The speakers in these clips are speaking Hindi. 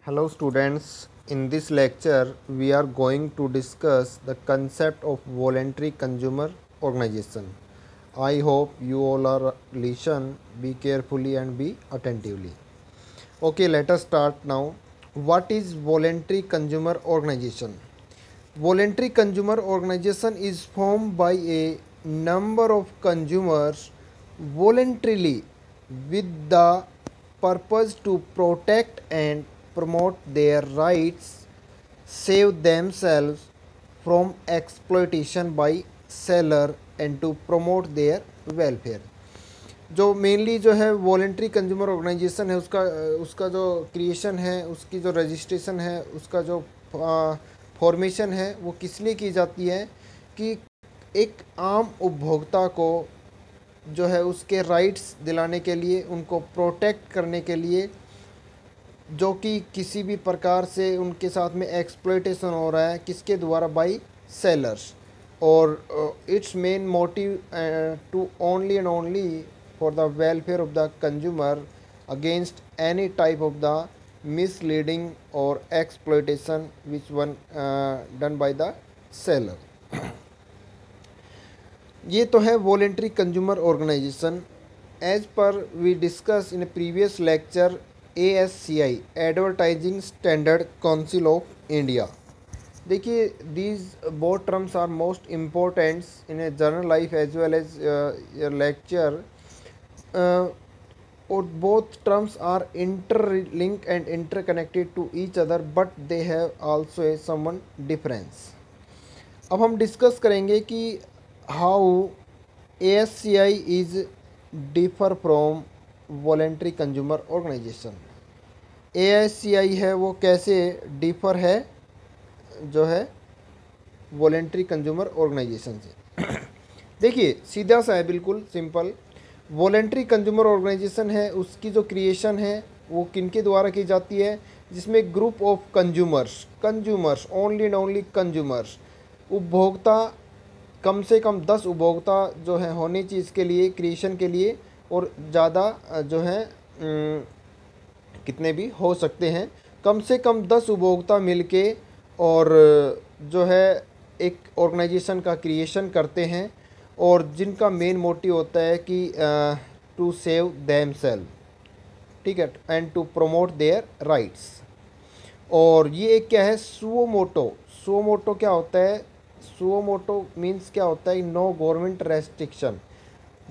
Hello students, in this lecture we are going to discuss the concept of voluntary consumer organization. I hope you all are listen, be carefully and be attentively. Okay, let us start now. What is voluntary consumer organization? Voluntary consumer organization is formed by a number of consumers voluntarily with the purpose to protect and promote their rights, save themselves from exploitation by seller and to promote their welfare. जो मेनली जो है वॉलेंट्री कंज्यूमर ऑर्गेनाइजेशन है उसका उसका जो क्रिएशन है, उसकी जो रजिस्ट्रेशन है, उसका जो फॉर्मेशन है वो किस लिए की जाती है कि एक आम उपभोक्ता को जो है उसके राइट्स दिलाने के लिए, उनको प्रोटेक्ट करने के लिए, जो कि किसी भी प्रकार से उनके साथ में एक्सप्लॉयटेशन हो रहा है किसके द्वारा, बाय सेलर्स, और it's main motive to only and only for the welfare of the consumer against any type of the misleading or exploitation which one done by the seller. ये तो है voluntary consumer organization. As per we discussed in a previous lecture, ASCI Advertising Standard Council of India. देखिए these both terms are most important in a journal life as well as your lecture. Or both terms are interlinked and interconnected to each other, but they have also a some difference. अब हम डिस्कस करेंगे कि how ASCI is differ from voluntary consumer organisation. ASCI है वो कैसे डिफर है जो है वॉलेंट्री कंज्यूमर ऑर्गेनाइजेशन से. देखिए सीधा सा है, बिल्कुल सिंपल. वॉलेंट्री कंज्यूमर ऑर्गेनाइजेशन है, उसकी जो क्रिएशन है वो किनके द्वारा की जाती है, जिसमें group of consumers only and only consumers, उपभोक्ता, कम से कम 10 उपभोक्ता जो है होने चाहिए इसके लिए, क्रिएशन के लिए, और ज़्यादा जो है कितने भी हो सकते हैं, कम से कम 10 उपभोक्ता मिलके और जो है एक ऑर्गेनाइजेशन का क्रिएशन करते हैं, और जिनका मेन मोटिव होता है कि टू सेव देम सेल्फ, ठीक है, and to promote their rights. और ये एक क्या है, सुओ मोटो क्या होता है, सुओ मोटो मीन्स क्या होता है, no government restriction.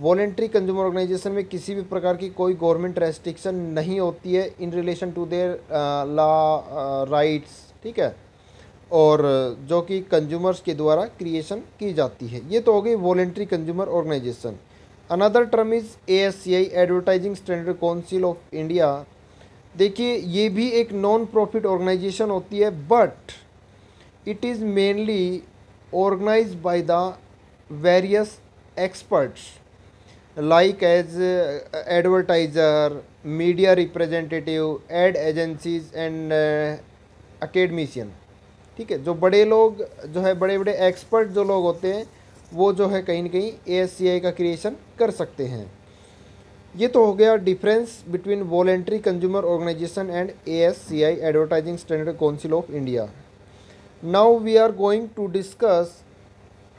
Voluntary consumer organisation में किसी भी प्रकार की कोई गवर्नमेंट रेस्ट्रिक्शन नहीं होती है in relation to their law rights, ठीक है, और जो कि कंज्यूमर्स के द्वारा क्रिएशन की जाती है. ये तो हो गई voluntary consumer organisation. Another term is ASCI advertising standard council of India. देखिए ये भी एक नॉन प्रॉफिट ऑर्गेनाइजेशन होती है, but it is mainly organised by the various experts like as advertiser, media representative, ad agencies and academician. ठीक है, जो बड़े लोग जो है, बड़े बड़े एक्सपर्ट जो लोग होते हैं वो जो है कहीं ना कहीं ASCI का क्रिएशन कर सकते हैं. ये तो हो गया difference between voluntary consumer organisation and ASCI advertising standard council of India. Now we are going to discuss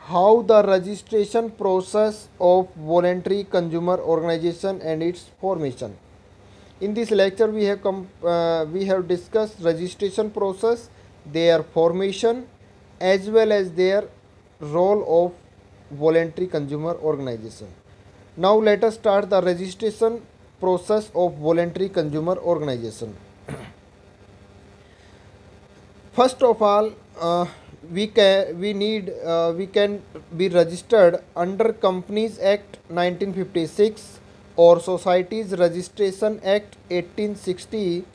how the registration process of voluntary consumer organisation and its formation. In this lecture we have discussed registration process, their formation, as well as their role of voluntary consumer organization. Now let us start the registration process of voluntary consumer organization. First of all, we can be registered under Companies Act 1956 or Societies Registration Act 1860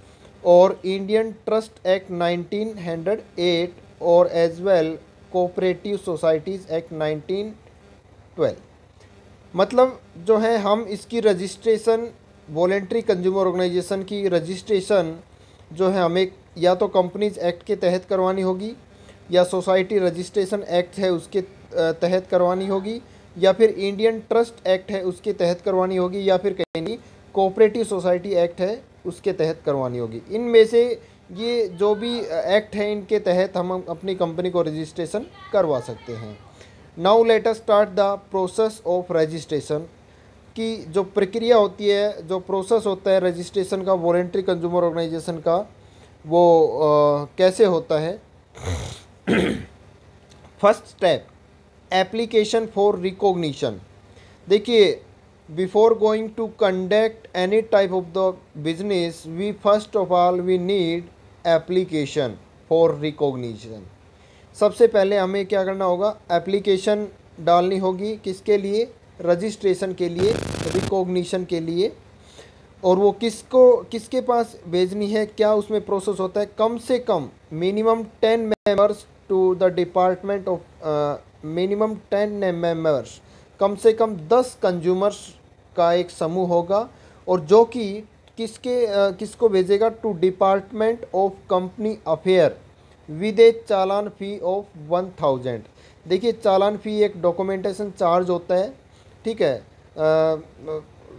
or Indian Trust Act 1908 or as well Cooperative Societies Act 1912. मतलब जो है हम इसकी रजिस्ट्रेशन, वॉलेंट्री कंज्यूमर ऑर्गेनाइजेशन की रजिस्ट्रेशन जो है हमें या तो कंपनीज एक्ट के तहत करवानी होगी, या सोसाइटी रजिस्ट्रेशन एक्ट है उसके तहत करवानी होगी, या फिर इंडियन ट्रस्ट एक्ट है उसके तहत करवानी होगी, या फिर कहीं कोऑपरेटिव सोसाइटी एक्ट है उसके तहत करवानी होगी. इनमें से ये जो भी एक्ट है इनके तहत हम अपनी कंपनी को रजिस्ट्रेशन करवा सकते हैं। Now let us start the process of registration, की जो प्रक्रिया होती है, जो प्रोसेस होता है रजिस्ट्रेशन का वॉलेंट्री कंज्यूमर ऑर्गेनाइजेशन का, वो कैसे होता है। First step, application for recognition. देखिए, before going to conduct any type of the business, we first of all we need application for recognition. सबसे पहले हमें क्या करना होगा, एप्लीकेशन डालनी होगी, किसके लिए, रजिस्ट्रेशन के लिए, रिकॉग्निशन के लिए। और वो किसके पास भेजनी है, क्या उसमें प्रोसेस होता है, कम से कम minimum 10 members to the department of minimum 10 members, कम से कम 10 कंज्यूमर्स का एक समूह होगा, और जो कि किसको भेजेगा, to department of company affair with a चालान फ़ी ऑफ 1000। देखिए, चालान फ़ी एक डॉक्यूमेंटेशन चार्ज होता है, ठीक है।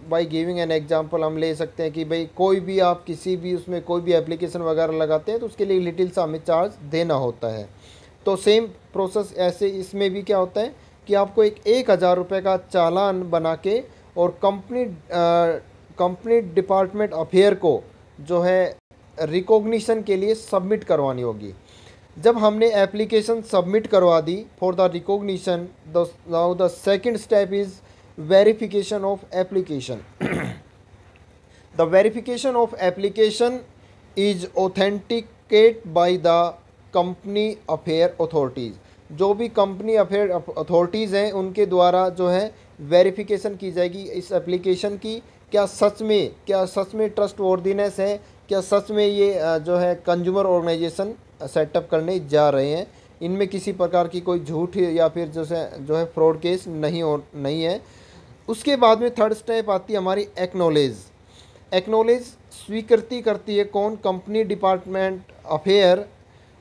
बाई गिविंग एन एग्जांपल हम ले सकते हैं कि भाई कोई भी आप किसी भी उसमें कोई भी एप्लीकेशन वगैरह लगाते हैं तो उसके लिए लिटिल सा हमें चार्ज देना होता है। तो सेम प्रोसेस ऐसे इसमें भी क्या होता है कि आपको एक 1000 रुपये का चालान बना के और कंपनी डिपार्टमेंट अफेयर को जो है रिकॉग्निशन के लिए सबमिट करवानी होगी। जब हमने एप्लीकेशन सबमिट करवा दी for the recognition, now the second step is verification of application. The verification of application is authenticated by the company affair authorities. जो भी कंपनी अफेयर अथॉरिटीज़ हैं उनके द्वारा जो है वेरिफिकेशन की जाएगी इस एप्लीकेशन की, क्या सच में ट्रस्ट वर्दीनेस है, क्या सच में ये जो है कंज्यूमर ऑर्गेनाइजेशन सेटअप करने जा रहे हैं, इनमें किसी प्रकार की कोई झूठ या फिर जो है फ्रॉड केस नहीं है। उसके बाद में थर्ड स्टेप आती है हमारी एक्नॉलेज स्वीकृति करती है कौन, कंपनी डिपार्टमेंट अफेयर।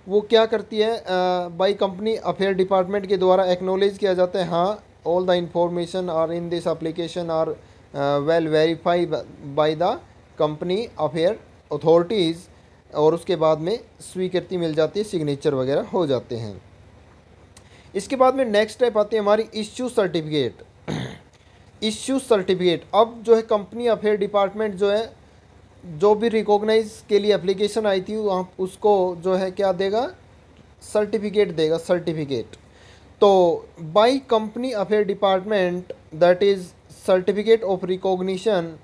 वो क्या करती है, बाई कंपनी अफेयर डिपार्टमेंट के द्वारा एक्नॉलेज किया जाता है, हाँ all the information are in this application are well verified by the company affair authorities, और उसके बाद में स्वीकृति मिल जाती है, सिग्नेचर वगैरह हो जाते हैं। इसके बाद में नेक्स्ट स्टेप आती है हमारी इश्यू सर्टिफिकेट। अब जो है कंपनी अफेयर डिपार्टमेंट जो है, जो भी रिकॉग्नाइज के लिए एप्लीकेशन आई थी वहाँ उसको जो है क्या देगा, सर्टिफिकेट देगा, सर्टिफिकेट। तो by company affair department, that is certificate of recognition,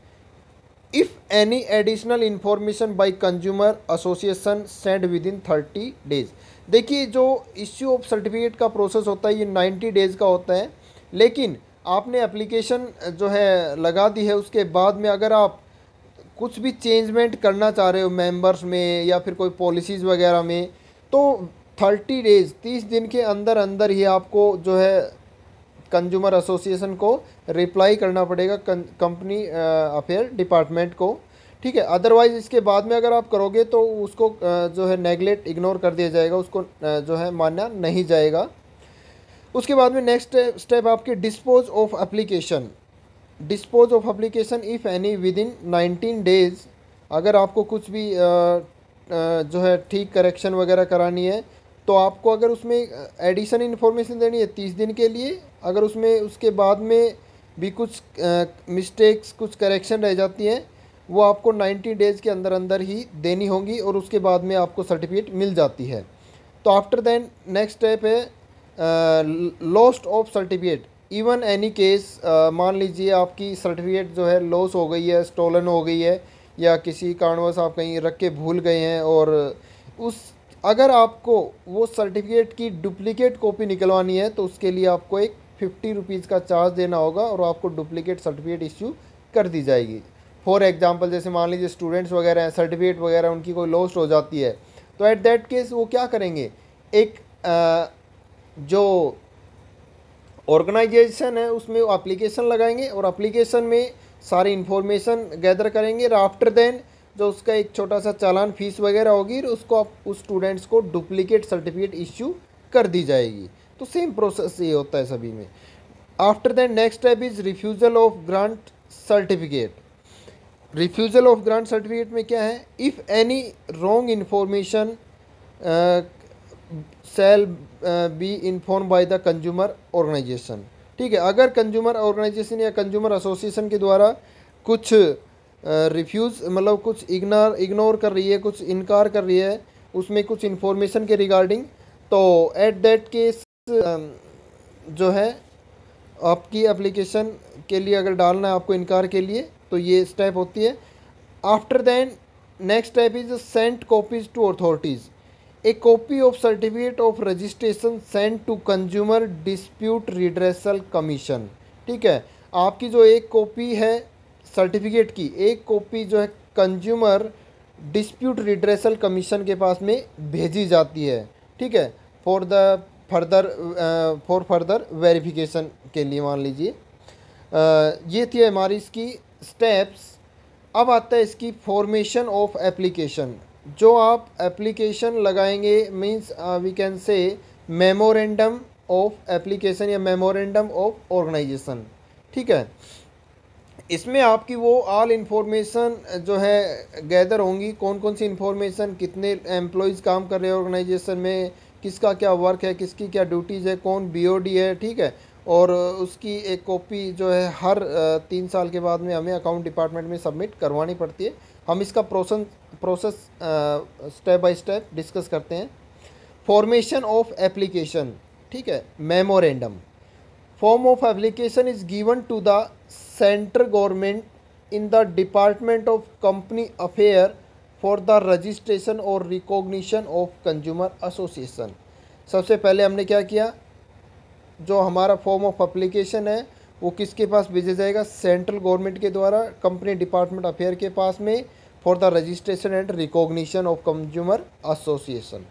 if any additional information by consumer association send with in 30 days. देखिए, जो इश्यू ऑफ सर्टिफिकेट का प्रोसेस होता है ये 90 डेज़ का होता है, लेकिन आपने एप्लीकेशन जो है लगा दी है, उसके बाद में अगर आप कुछ भी चेंजमेंट करना चाह रहे हो मेंबर्स में या फिर कोई पॉलिसीज़ वगैरह में, तो 30 डेज़ 30 दिन के अंदर अंदर ही आपको जो है कंज्यूमर एसोसिएशन को रिप्लाई करना पड़ेगा, कंपनी अफेयर डिपार्टमेंट को, ठीक है। अदरवाइज़ इसके बाद में अगर आप करोगे तो उसको जो है नेगलेक्ट, इग्नोर कर दिया जाएगा, उसको जो है माना नहीं जाएगा। उसके बाद में नेक्स्ट स्टेप आपके dispose of application if any with in 19 days. अगर आपको कुछ भी जो है ठीक करेक्शन वगैरह करानी है तो आपको अगर उसमें एडिशन इन्फॉर्मेशन देनी है 30 दिन के लिए, अगर उसमें उसके बाद में भी कुछ मिस्टेक्स, कुछ करेक्शन रह जाती हैं, वो आपको 90 डेज़ के अंदर अंदर ही देनी होंगी और उसके बाद में आपको सर्टिफिकेट मिल जाती है। तो आफ्टर दैन नेक्स्ट स्टेप है lost of certificate. Even any case, मान लीजिए आपकी सर्टिफिकेट जो है लॉस हो गई है, स्टोलन हो गई है, या किसी कारणवश आप कहीं रख के भूल गए हैं, और अगर आपको वो सर्टिफिकेट की डुप्लीकेट कॉपी निकलवानी है तो उसके लिए आपको एक 50 रुपीज़ का चार्ज देना होगा और आपको डुप्लीकेट सर्टिफिकेट इश्यू कर दी जाएगी। फॉर एग्जांपल, जैसे मान लीजिए स्टूडेंट्स वगैरह हैं, सर्टिफिकेट वगैरह उनकी कोई लॉस्ट हो जाती है, तो एट दैट केस वो क्या करेंगे, एक जो ऑर्गेनाइजेशन है उसमें वो एप्लीकेशन लगाएंगे और एप्लीकेशन में सारी इन्फॉर्मेशन गैदर करेंगे, और आफ्टर देन जो उसका एक छोटा सा चालान फीस वगैरह होगी, उसको आप उस स्टूडेंट्स को डुप्लीकेट सर्टिफिकेट इश्यू कर दी जाएगी। तो सेम प्रोसेस ये होता है सभी में। After that next step is refusal of grant certificate. Refusal of grant certificate में क्या है, if any wrong information shall be inform by the consumer organisation. ठीक है, अगर कंज्यूमर ऑर्गेनाइजेशन या कंज्यूमर एसोसिएशन के द्वारा कुछ रिफ्यूज़ मतलब कुछ इग्नोर कर रही है, कुछ इनकार कर रही है उसमें कुछ इन्फॉर्मेशन के रिगार्डिंग, तो एट दैट केस जो है आपकी एप्लीकेशन के लिए अगर डालना है आपको इनकार के लिए, तो ये स्टेप होती है। After then next step is send copies to authorities. A copy of certificate of registration send to consumer dispute redressal commission. ठीक है, आपकी जो एक कॉपी है सर्टिफिकेट की, एक कॉपी जो है कंज्यूमर डिस्प्यूट रिड्रेसल कमीशन के पास में भेजी जाती है। ठीक है, फॉर फर्दर वेरिफिकेशन के लिए मान लीजिए। ये थी हमारी इसकी स्टेप्स। अब आता है इसकी फॉर्मेशन ऑफ एप्लीकेशन। जो आप एप्लीकेशन लगाएंगे means we can say memorandum of application या मेमोरेंडम ऑफ ऑर्गेनाइजेशन। ठीक है, इसमें आपकी वो ऑल इन्फॉर्मेशन जो है गैदर होंगी, कौन कौन सी इन्फॉर्मेशन, कितने एम्प्लॉयज़ काम कर रहे हैं ऑर्गेनाइजेशन में, किसका क्या वर्क है, किसकी क्या ड्यूटीज़ है, कौन बीओडी है। ठीक है, और उसकी एक कॉपी जो है हर 3 साल के बाद में हमें अकाउंट डिपार्टमेंट में सबमिट करवानी पड़ती है। हम इसका process step by step discuss करते हैं। Formation of application. ठीक है, memorandum form of application is given to the central government in the department of company affair for the registration और रिकॉग्निशन ऑफ कंज्यूमर एसोसिएशन। सबसे पहले हमने क्या किया, जो हमारा फॉर्म ऑफ एप्लीकेशन है वो किसके पास भेजा जाएगा, सेंट्रल गवर्नमेंट के द्वारा कंपनी डिपार्टमेंट अफेयर के पास में for the registration and recognition of consumer association.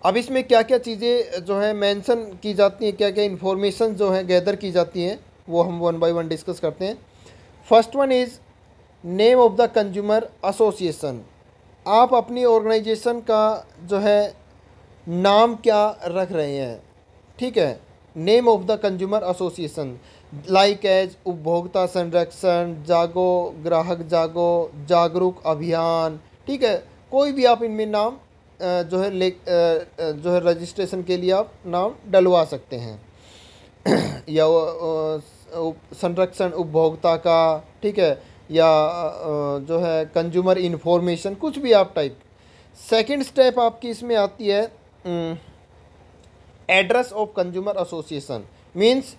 अब इसमें क्या क्या चीज़ें जो है मेंशन की जाती हैं, क्या क्या इन्फॉर्मेशन जो है गैदर की जाती हैं, वो हम वन बाय वन डिस्कस करते हैं। First one is name of the consumer association. आप अपनी ऑर्गेनाइजेशन का जो है नाम क्या रख रहे हैं। ठीक है, name of the consumer association like as उपभोक्ता संरक्षण, जागो ग्राहक जागो, जागरूक अभियान। ठीक है, कोई भी आप इनमें नाम जो है रजिस्ट्रेशन के लिए आप नाम डलवा सकते हैं या संरक्षण उपभोक्ता का। ठीक है, या जो है कंज्यूमर इन्फॉर्मेशन, कुछ भी आप टाइप। सेकंड स्टेप आपकी इसमें आती है address of consumer association. Means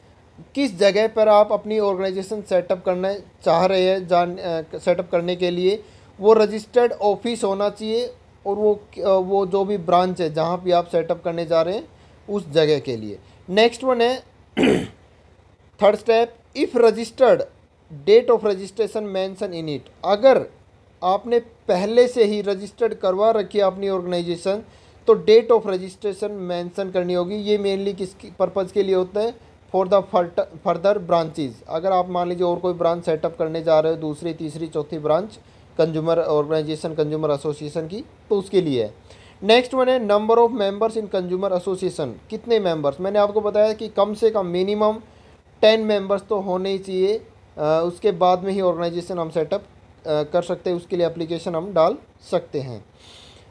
किस जगह पर आप अपनी ऑर्गेनाइजेशन सेटअप करना चाह रहे हैं, सेटअप करने के लिए वो रजिस्टर्ड ऑफिस होना चाहिए, और वो जो भी ब्रांच है जहाँ भी आप सेटअप करने जा रहे हैं उस जगह के लिए। नेक्स्ट वन है third step, if registered date of registration mention in it. अगर आपने पहले से ही रजिस्टर्ड करवा रखी है अपनी ऑर्गेनाइजेशन, तो डेट ऑफ रजिस्ट्रेशन मेंशन करनी होगी। ये मेनली किस पर्पज़ के लिए होता है, फॉर द फर्दर ब्रांचेज। अगर आप मान लीजिए और कोई ब्रांच सेटअप करने जा रहे हो, दूसरी तीसरी चौथी branch consumer organisation consumer association की, तो उसके लिए है। नेक्स्ट वन है number of members in consumer association. कितने मेंबर्स, मैंने आपको बताया कि कम से कम मिनिमम 10 मेंबर्स तो होने ही चाहिए, उसके बाद में ही ऑर्गेनाइजेशन हम सेटअप कर सकते हैं, उसके लिए एप्लीकेशन हम डाल सकते हैं।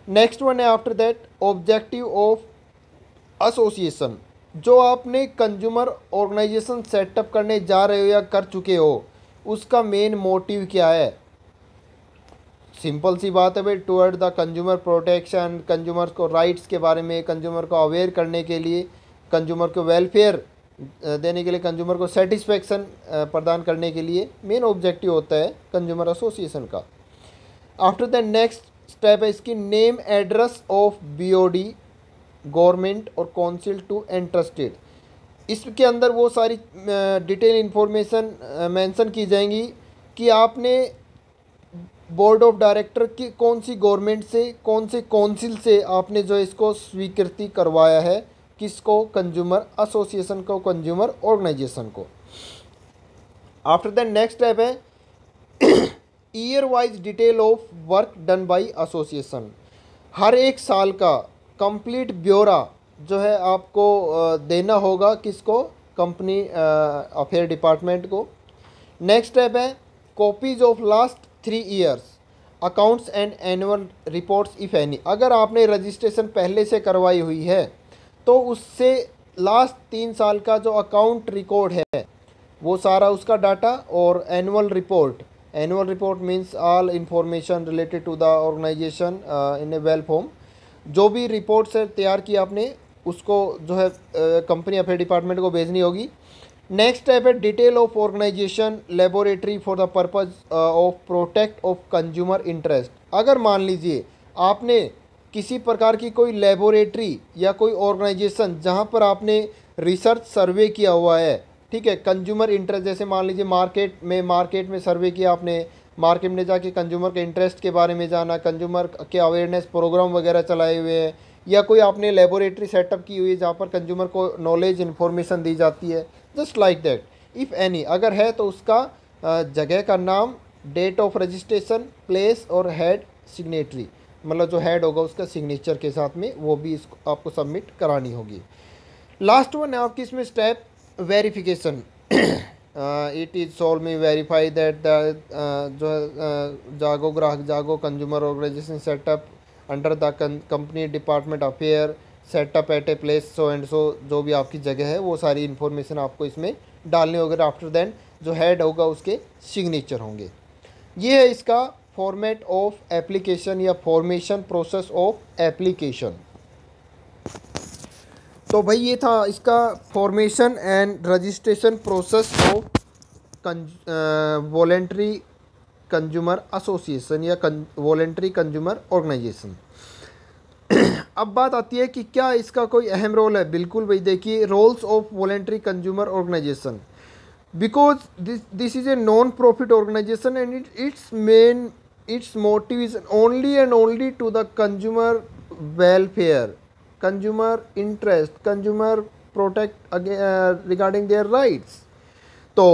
नेक्स्ट वन है after that objective of association. जो आपने कंज्यूमर ऑर्गेनाइजेशन सेटअप करने जा रहे हो या कर चुके हो, उसका मेन मोटिव क्या है। सिंपल सी बात है भाई, toward the consumer protection, consumer को राइट्स के बारे में, कंज्यूमर को अवेयर करने के लिए, कंज्यूमर को वेलफेयर देने के लिए, कंज्यूमर को सेटिस्फेक्शन प्रदान करने के लिए मेन ऑब्जेक्टिव होता है कंज्यूमर एसोसिएशन का। आफ्टर द नेक्स्ट स्टेप है इसकी name address of BOD, government और काउंसिल टू इंटरेस्टेड। इसके अंदर वो सारी डिटेल इन्फॉर्मेशन मेंशन की जाएंगी कि आपने बोर्ड ऑफ डायरेक्टर की कौन सी गवर्नमेंट से, कौन से काउंसिल से आपने जो इसको स्वीकृति करवाया है, किसको, कंज्यूमर एसोसिएशन को, कंज्यूमर ऑर्गेनाइजेशन को। आफ्टर दैट नेक्स्ट स्टेप है year wise detail of work done by association. हर एक साल का कंप्लीट ब्यौरा जो है आपको देना होगा, किसको, कंपनी अफेयर डिपार्टमेंट को। नेक्स्ट स्टेप है copies of last 3 years accounts and annual reports if any. अगर आपने रजिस्ट्रेशन पहले से करवाई हुई है तो उससे लास्ट 3 साल का जो अकाउंट रिकॉर्ड है वो सारा उसका डाटा, और annual report means all information related to the organisation in a well form. जो भी रिपोर्ट्स है तैयार की आपने उसको जो है कंपनी अफेयर डिपार्टमेंट को भेजनी होगी। नेक्स्ट स्टेप है detail of organisation laboratory for the purpose of protect of consumer interest. अगर मान लीजिए आपने किसी प्रकार की कोई लेबोरेटरी या कोई ऑर्गेनाइजेशन जहां पर आपने रिसर्च सर्वे किया हुआ है, ठीक है, कंज्यूमर इंटरेस्ट, जैसे मान लीजिए मार्केट में सर्वे किया आपने, मार्केट में जाके कंज्यूमर के इंटरेस्ट के बारे में जाना, कंज्यूमर के अवेयरनेस प्रोग्राम वगैरह चलाए हुए हैं, या कोई आपने लेबोरेटरी सेटअप की हुई है जहाँ पर कंज्यूमर को नॉलेज इन्फॉर्मेशन दी जाती है, just like that. If any अगर है तो उसका जगह का नाम, डेट ऑफ रजिस्ट्रेशन, प्लेस और हेड सिग्नेटरी, मतलब जो हेड होगा उसका सिग्नेचर के साथ में वो भी इसको आपको सबमिट करानी होगी। लास्ट वन है आपकी इसमें step verification. It is solve me verify that the जो जागो ग्राहक जागो consumer organisation setup under the company department affair setup at a place so and so, जो भी आपकी जगह है वो सारी इन्फॉर्मेशन आपको इसमें डालनी होगी। आफ्टर देन जो हेड होगा उसके सिग्नेचर होंगे। ये है इसका फॉर्मेट ऑफ एप्लीकेशन या फॉर्मेशन प्रोसेस ऑफ एप्लीकेशन। तो भाई ये था इसका formation and registration process of voluntary consumer association या वॉलेंट्री कंज्यूमर ऑर्गेनाइजेशन। अब बात आती है कि क्या इसका कोई अहम रोल है। बिल्कुल भाई, देखिए roles of voluntary consumer organisation, because this is a non profit organisation and its motive is only and only to the consumer welfare, consumer interest, consumer protect regarding their rights। तो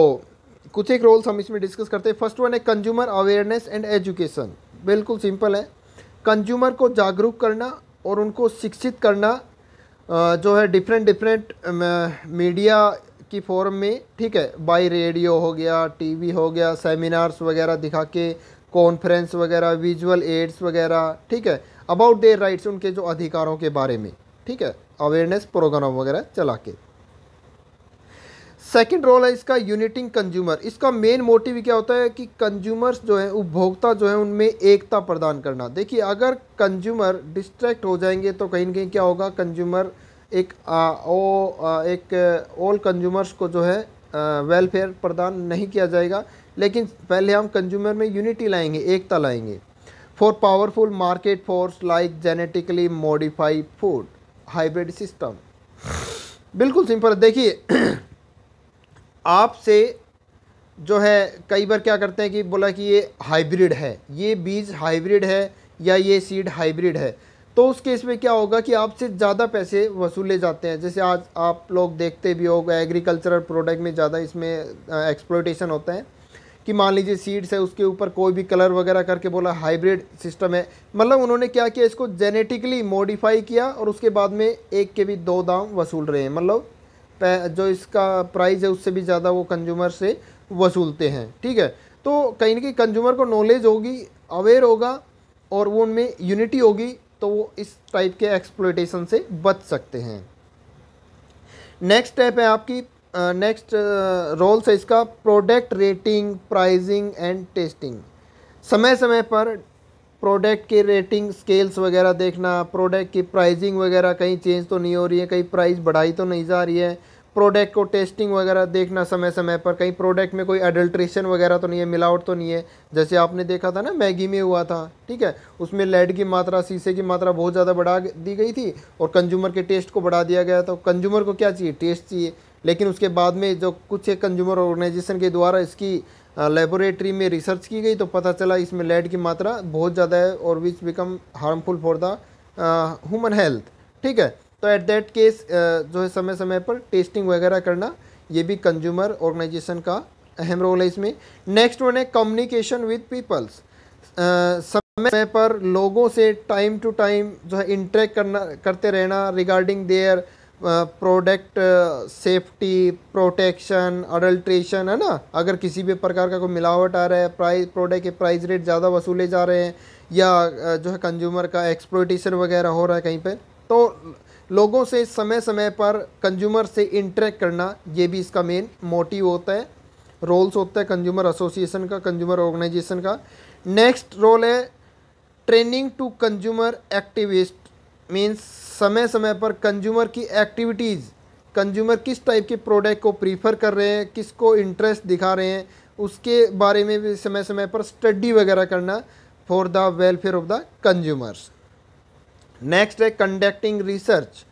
कुछ एक रोल्स हम इसमें डिस्कस करते हैं। फर्स्ट वन है कंज्यूमर अवेयरनेस एंड एजुकेशन। बिल्कुल सिंपल है, कंज्यूमर को जागरूक करना और उनको शिक्षित करना जो है डिफरेंट मीडिया की फॉर्म में, ठीक है, बाय रेडियो हो गया, टीवी हो गया, सेमिनार्स वगैरह दिखा के, कॉन्फ्रेंस वगैरह, विजुअल एड्स वगैरह, ठीक है, अबाउट देयर राइट्स, उनके जो अधिकारों के बारे में, ठीक है, अवेयरनेस प्रोग्राम वगैरह चला के। सेकंड रोल है इसका यूनिटिंग कंज्यूमर। इसका मेन मोटिव क्या होता है कि कंज्यूमर्स जो है, उपभोक्ता जो है, उनमें एकता प्रदान करना। देखिए अगर कंज्यूमर डिस्ट्रैक्ट हो जाएंगे तो कहीं ना कहीं क्या होगा, कंज्यूमर एक ऑल कंज्यूमर्स को जो है वेलफेयर प्रदान नहीं किया जाएगा। लेकिन पहले हम कंज्यूमर में यूनिटी लाएंगे, एकता लाएंगे। For powerful market force like genetically modified food hybrid system. बिल्कुल सिंपल। देखिए आपसे जो है कई बार क्या करते हैं कि बोला कि ये हाइब्रिड है, ये बीज हाइब्रिड है या ये सीड हाइब्रिड है, तो उस केस में क्या होगा कि आपसे ज़्यादा पैसे वसूले जाते हैं। जैसे आज आप लोग देखते भी होगा एग्रीकल्चरल प्रोडक्ट में ज़्यादा इसमें एक्सप्लॉयटेशन होता है कि मान लीजिए सीड्स है, उसके ऊपर कोई भी कलर वगैरह करके बोला हाइब्रिड सिस्टम है, मतलब उन्होंने क्या किया, इसको जेनेटिकली मॉडिफाई किया और उसके बाद में एक के भी 2 दाम वसूल रहे हैं। मतलब जो इसका प्राइस है उससे भी ज़्यादा वो कंज्यूमर से वसूलते हैं, ठीक है। तो कहीं ना कहीं कंज्यूमर को नॉलेज होगी, अवेयर होगा और वो उनमें यूनिटी होगी, तो वो इस टाइप के एक्सप्लॉयटेशन से बच सकते हैं। नेक्स्ट स्टेप है आपकी, नेक्स्ट रोल्स है इसका product rating, pricing and testing. समय समय पर प्रोडक्ट के रेटिंग स्केल्स वगैरह देखना, प्रोडक्ट की प्राइसिंग वगैरह कहीं चेंज तो नहीं हो रही है, कहीं प्राइस बढ़ाई तो नहीं जा रही है, प्रोडक्ट को टेस्टिंग वगैरह देखना समय समय पर, कहीं प्रोडक्ट में कोई अडल्ट्रेशन वगैरह तो नहीं है, मिलावट तो नहीं है। जैसे आपने देखा था ना मैगी में हुआ था, ठीक है, उसमें लेड की मात्रा, शीशे की मात्रा बहुत ज़्यादा बढ़ा दी गई थी और कंज्यूमर के टेस्ट को बढ़ा दिया गया। तो कंज्यूमर को क्या चाहिए, टेस्ट चाहिए। लेकिन उसके बाद में जो कुछ एक कंज्यूमर ऑर्गेनाइजेशन के द्वारा इसकी लेबोरेटरी में रिसर्च की गई तो पता चला इसमें लेड की मात्रा बहुत ज़्यादा है और विच become harmful for the human health, ठीक है। तो एट दैट केस जो है समय समय पर टेस्टिंग वगैरह करना, ये भी कंज्यूमर ऑर्गेनाइजेशन का अहम रोल है इसमें। नेक्स्ट वन है कम्युनिकेशन विद पीपल्स। समय पर लोगों से टाइम टू टाइम जो है इंटरेक्ट करते रहना regarding their product safety, protection, adulteration, है ना। अगर किसी भी प्रकार का कोई मिलावट आ रहा है, प्राइस प्रोडक्ट के प्राइस रेट ज़्यादा वसूले जा रहे हैं, या जो है कंज्यूमर का एक्सप्लॉइटेशन वगैरह हो रहा है कहीं पे, तो लोगों से समय समय पर कंज्यूमर से इंटरेक्ट करना, ये भी इसका मेन मोटिव होता है, रोल्स होता है कंज्यूमर एसोसिएशन का, कंज्यूमर ऑर्गेनाइजेशन का। नेक्स्ट रोल है training to consumer activist, means समय समय पर कंज्यूमर की एक्टिविटीज़, कंज्यूमर किस टाइप के प्रोडक्ट को प्रीफर कर रहे हैं, किसको इंटरेस्ट दिखा रहे हैं, उसके बारे में भी समय समय पर स्टडी वगैरह करना for the welfare of the consumers. Next है conducting research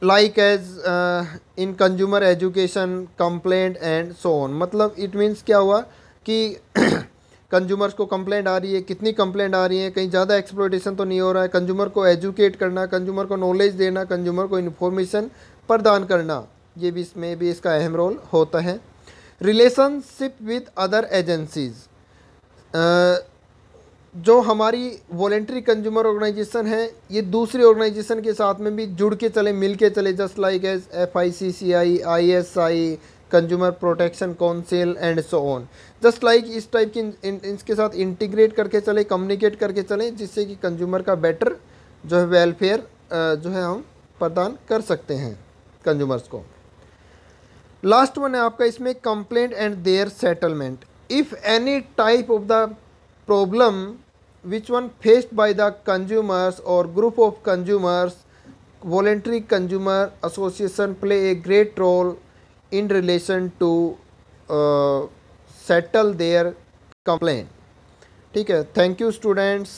like as in consumer education, complaint and so on. मतलब इट मीन्स क्या हुआ कि कंज्यूमर्स को कंप्लेंट आ रही है, कितनी कंप्लेंट आ रही है, कहीं ज़्यादा एक्सप्लॉइटेशन तो नहीं हो रहा है, कंज्यूमर को एजुकेट करना, कंज्यूमर को नॉलेज देना, कंज्यूमर को इन्फॉर्मेशन प्रदान करना, ये भी इसमें भी इसका अहम रोल होता है। रिलेशनशिप विद अदर एजेंसीज, जो हमारी वॉलेंट्री कंज्यूमर ऑर्गेनाइजेशन है, ये दूसरी ऑर्गेनाइजेशन के साथ में भी जुड़ के चले, मिल के चले, just like as FICCI, ISI, consumer protection council and so on. Just like इस टाइप की इसके साथ इंटीग्रेट करके चले, कम्युनिकेट करके चले, जिससे कि कंज्यूमर का बेटर जो है वेलफेयर जो है हम प्रदान कर सकते हैं कंज्यूमर्स को। लास्ट वन है आपका इसमें complaint and their settlement. If any type of the problem which one faced by the consumers or group of consumers, voluntary consumer association play a great role in relation to settle their complaint। ठीक है, थैंक यू स्टूडेंट्स।